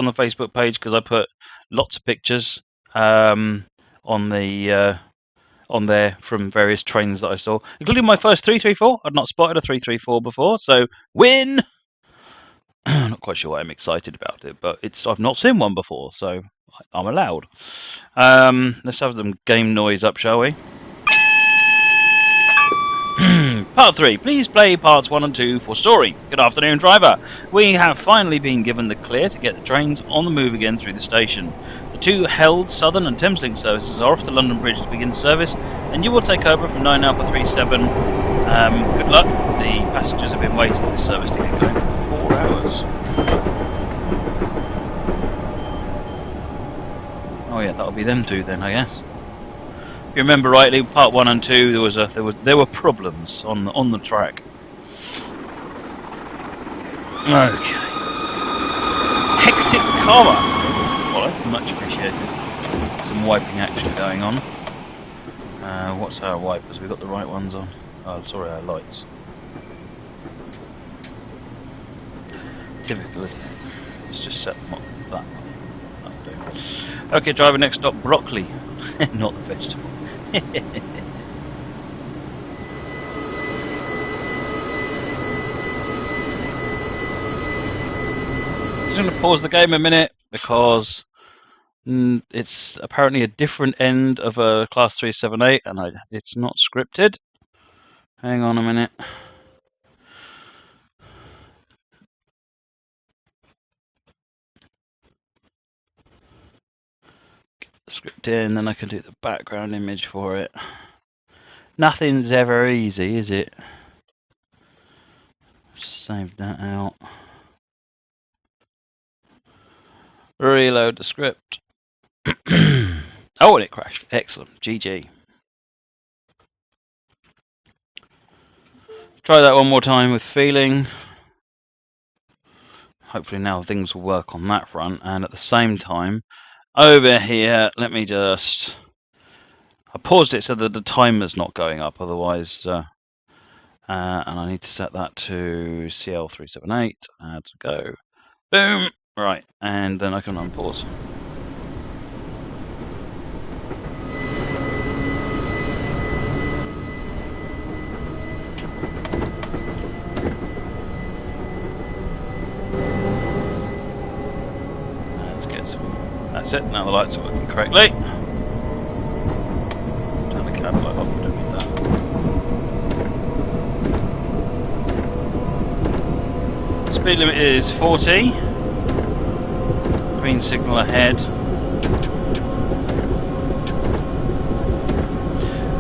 on the Facebook page because I put lots of pictures on there from various trains that I saw, including my first 334. I'd not spotted a 334 before, so win! I'm not quite sure why I'm excited about it, but I've not seen one before, so I'm allowed. Let's have some game noise up, shall we? Part 3. Please play parts 1 and 2 for story. Good afternoon, driver. We have finally been given the clear to get the trains on the move again through the station. The two held Southern and Thameslink services are off to London Bridge to begin service, and you will take over from 9 Alpha 37. Good luck. The passengers have been waiting for the service to get going for 4 hours. Oh yeah, that'll be them two then, I guess. If you remember rightly, part 1 and 2, there were problems on the track. Okay. Hectic karma. Well, much appreciated. Some wiping action going on. What's our wipers? We've got the right ones on. Oh, sorry, our lights. Typical, isn't it? Let's just set them up that way. Okay, driver, next stop, broccoli. Not the vegetable. Just going to pause the game a minute because it's apparently a different end of a Class 378 and it's not scripted. Hang on a minute. Get the script in, then I can do the background image for it. Nothing's ever easy, is it? Save that out. Reload the script. Oh, and it crashed. Excellent. GG. Try that one more time with feeling. Hopefully now things will work on that front. And at the same time, over here, let me just... I paused it so that the timer's not going up, otherwise... and I need to set that to CL378. Add to go. Boom! Right, and then I can unpause. Let's get some... That's it, now the lights are working correctly. Turn the cab light off, we don't need that. Speed limit is 40. Green signal ahead.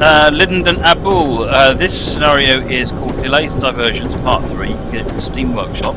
AKinkyApple. This scenario is called Delays and Diversions Part 3. You get it from Steam Workshop.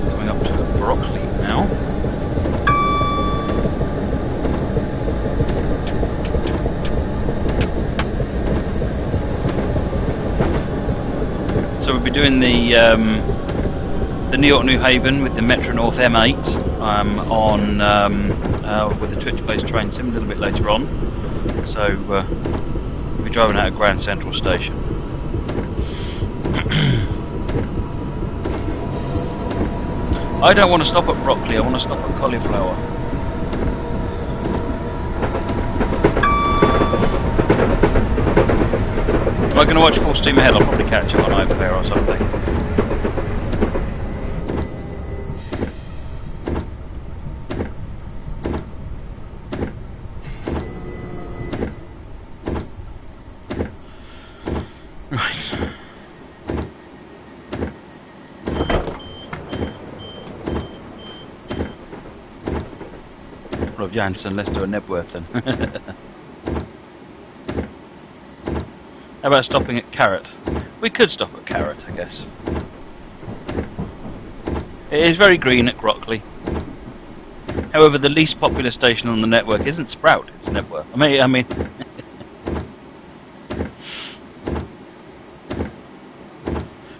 Coming up to broccoli now. So we'll be doing the New York New Haven with the Metro North M8 with the Twitch-based train sim a little bit later on. So we'll be driving out of Grand Central Station. I don't want to stop at broccoli. I want to stop at cauliflower. Am I going to watch Full Steam Ahead? I'll probably catch it on over there or something. Right. Rob Jansen, let's do a Nebworth then. How about stopping at Carrot? We could stop at Carrot, I guess. It is very green at Grockley. However, the least popular station on the network isn't Sprout, it's Nebworth. I mean...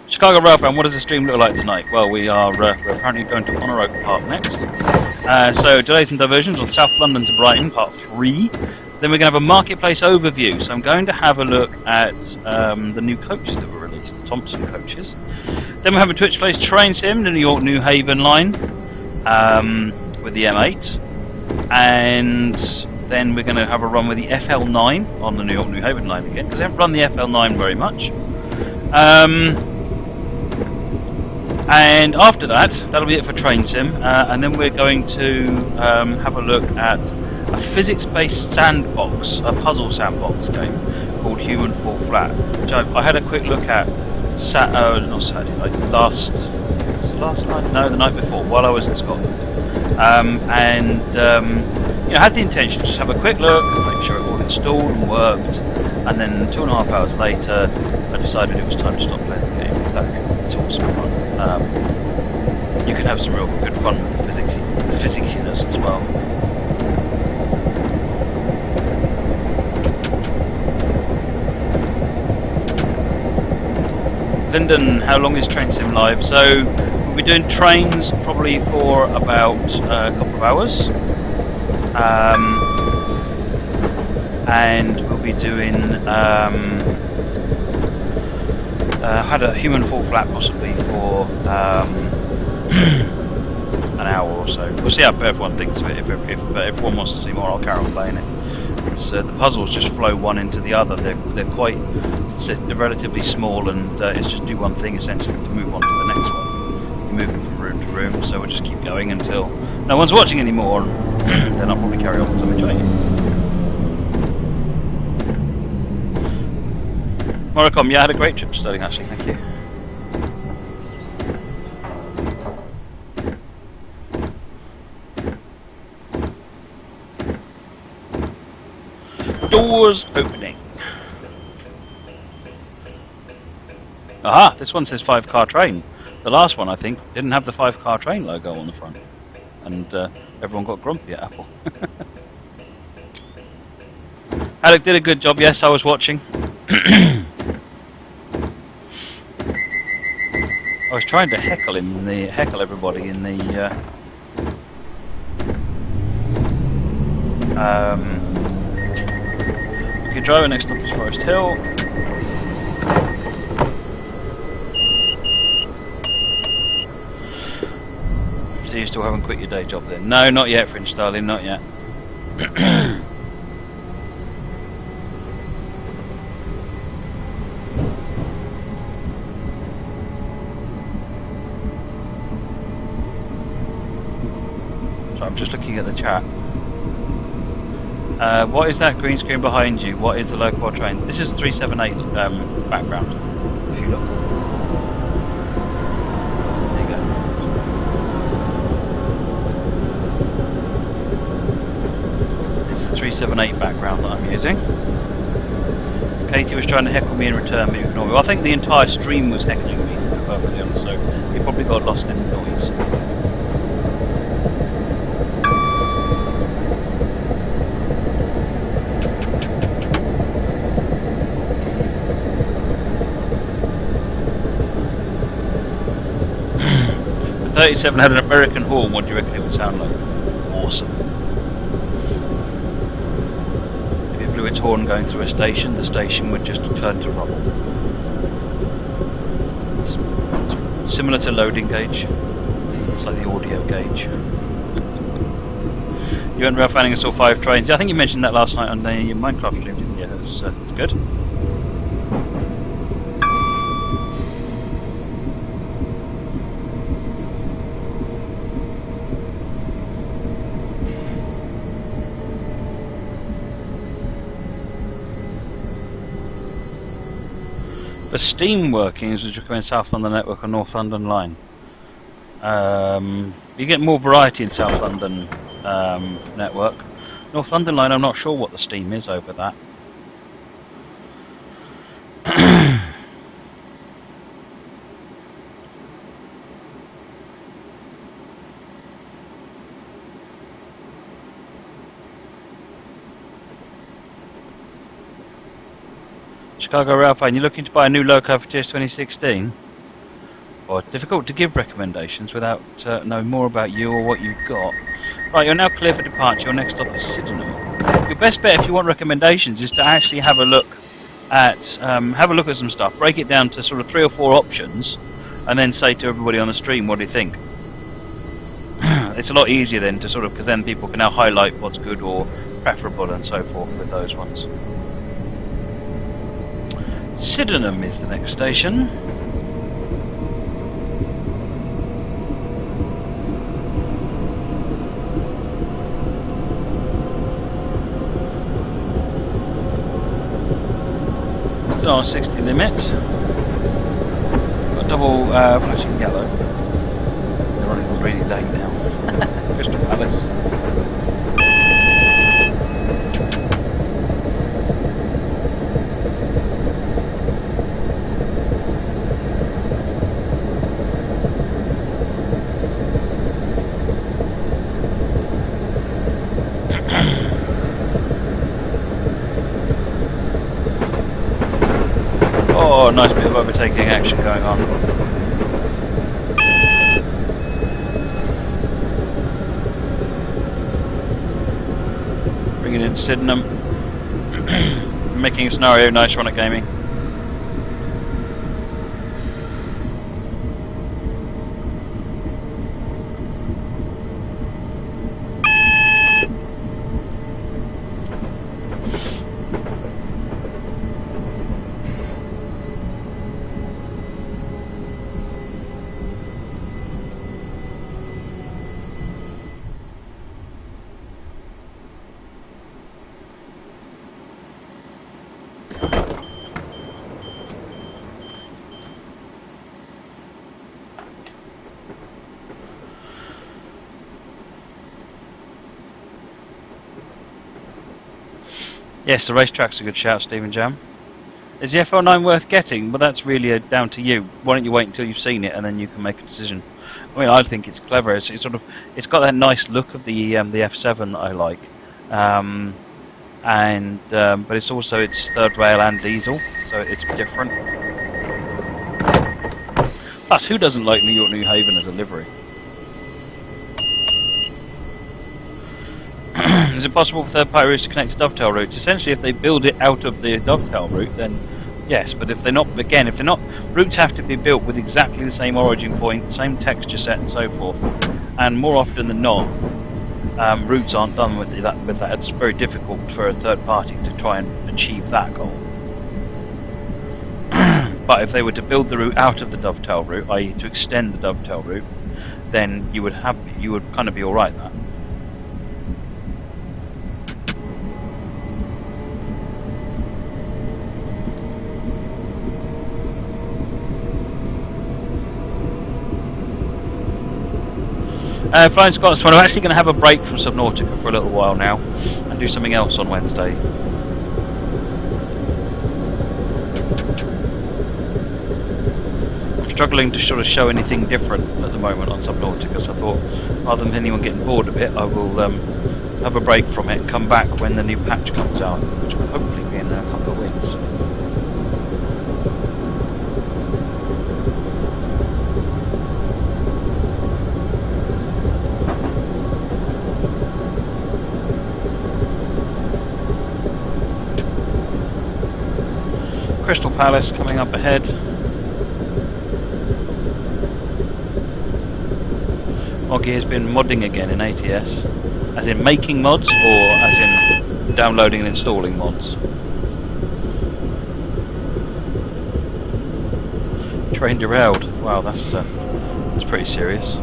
Chicago Railfan, what does the stream look like tonight? Well, we're apparently going to Honor Oak Park next. So, Delays and Diversions on South London to Brighton, Part 3. Then we're going to have a marketplace overview. So I'm going to have a look at the new coaches that were released, the Thompson coaches. Then we're having Twitch Plays Train Sim, the New York New Haven line with the M8. And then we're going to have a run with the FL9 on the New York New Haven line again, because I haven't run the FL9 very much. And after that, that'll be it for Train Sim. And then we're going to have a look at a physics-based sandbox, a puzzle sandbox game called Human Fall Flat, which I had a quick look at not Saturday, like last night? No, the night before, while I was in Scotland. You know, I had the intention to just have a quick look, make sure it all installed and worked, and then 2.5 hours later, I decided it was time to stop playing the game. It's awesome fun. You can have some real good fun with the physicsiness as well. Lyndon, how long is Train Sim live? So we'll be doing trains probably for about a couple of hours, and we'll be doing had a Human Fall Flat possibly for an hour or so. We'll see how everyone thinks of it. If everyone wants to see more, I'll carry on playing it. The puzzles just flow one into the other. They're relatively small, and it's just do one thing essentially to move on to the next one. You're moving from room to room, so we'll just keep going until no one's watching anymore. Then I'll probably carry on because I'm enjoying it. Moricom, yeah, I had a great trip to Stirling actually. Thank you. Doors opening. Aha, this one says 5-car train. The last one, I think, didn't have the 5-car train logo on the front. And everyone got grumpy at Apple. Alec did a good job, yes, I was watching. I was trying to heckle everybody in the okay, driver next stop is Forest Hill. So you still haven't quit your day job then? No, not yet, Fringe Darling, not yet. So I'm just looking at the chat. What is that green screen behind you? What is the local train? This is 378 background, if you look. There you go. It's the 378 background that I'm using. Katie was trying to heckle me in return, but you ignored me. Well, I think the entire stream was heckling me, to be perfectly honest, so you probably got lost in the noise. If 37 had an American horn, what do you reckon it would sound like? Awesome. If it blew its horn going through a station, the station would just turn to rubble. It's similar to loading gauge. It's like the audio gauge. You went Ralph Fanning and saw 5 trains. I think you mentioned that last night on the Minecraft stream, didn't you? That's good. For Steam workings, would you recommend South London Network or North London Line? You get more variety in South London Network. North London Line, I'm not sure what the Steam is over that. Chicago Railfan, you're looking to buy a new loco for TS 2016? Well, difficult to give recommendations without knowing more about you or what you've got. Right, you're now clear for departure. Your next stop is Sydenham. Your best bet if you want recommendations is to actually have a look at some stuff. Break it down to sort of 3 or 4 options, and then say to everybody on the stream, "What do you think?" It's a lot easier then to sort of, because then people can now highlight what's good or preferable and so forth with those ones. Sydenham is the next station. Still on 60 limit. Got double flashing yellow. They're running really late now. Crystal Palace. Oh, nice bit of overtaking action going on. Bringing in Sydenham. Making a scenario nice run at gaming. Yes, the racetrack's a good shout, Stephen Jam. Is the FL9 worth getting? Well, that's really down to you. Why don't you wait until you've seen it and then you can make a decision? I mean, I think it's clever. It's got that nice look of the F7 that I like, but it's also third rail and diesel, so it's different. Plus, who doesn't like New York New Haven as a livery? Is it possible for third-party routes to connect to dovetail routes? Essentially, if they build it out of the dovetail route, then yes. But if they're not, routes have to be built with exactly the same origin point, same texture set, and so forth. And more often than not, routes aren't done with that. It's very difficult for a third party to try and achieve that goal. But if they were to build the route out of the dovetail route, i.e., to extend the dovetail route, then you would kind of be all right there. Flying Scotsman, I'm actually going to have a break from Subnautica for a little while now and do something else on Wednesday. I'm struggling to sort of show anything different at the moment on Subnautica, so I thought rather than anyone getting bored of it, I will have a break from it and come back when the new patch comes out, which will hopefully be in a couple of weeks. Crystal Palace coming up ahead. Moggy has been modding again in ATS, as in making mods or as in downloading and installing mods. Train derailed. Wow, that's pretty serious.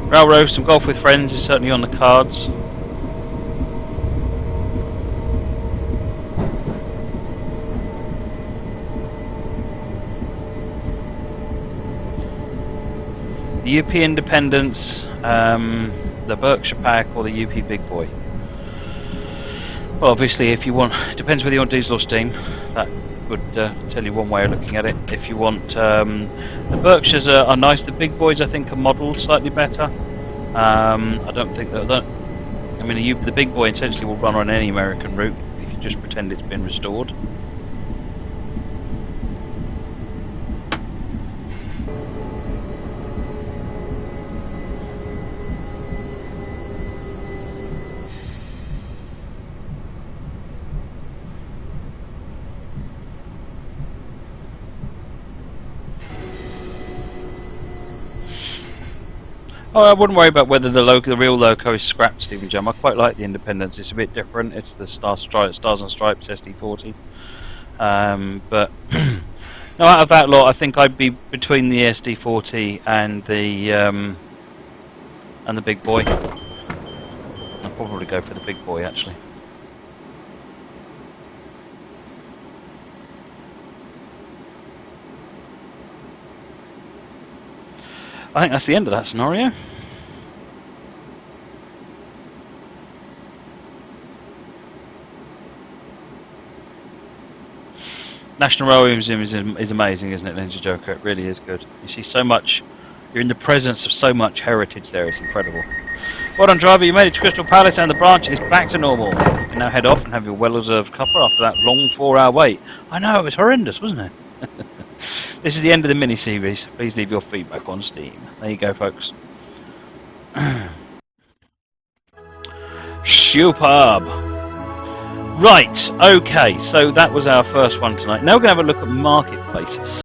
Railroad, some golf with friends is certainly on the cards. The UP Independence, the Berkshire Pack, or the UP Big Boy. Well, obviously, if you want, it depends whether you want diesel or steam. That would tell you one way of looking at it. If you want, the Berkshires are nice. The Big Boys, I think, are modelled slightly better. I don't think that. I mean, the Big Boy essentially will run on any American route if you just pretend it's been restored. Oh, I wouldn't worry about whether the real loco is scrapped, Stephen Jam. I quite like the Independence. It's a bit different. It's the Stars and Stripes SD40. But no, out of that lot, I think I'd be between the SD40 and the big boy. I'll probably go for the big boy, actually. I think that's the end of that scenario. National Railway Museum is amazing, isn't it, Ninja Joker? It really is good. You see so much, you're in the presence of so much heritage there, it's incredible. Well done, driver, you made it to Crystal Palace and the branch is back to normal. You can now head off and have your well-deserved cuppa after that long 4-hour wait. I know, it was horrendous, wasn't it? This is the end of the mini-series. Please leave your feedback on Steam. There you go, folks. Superb. Right, okay, so that was our first one tonight. Now we're going to have a look at marketplaces.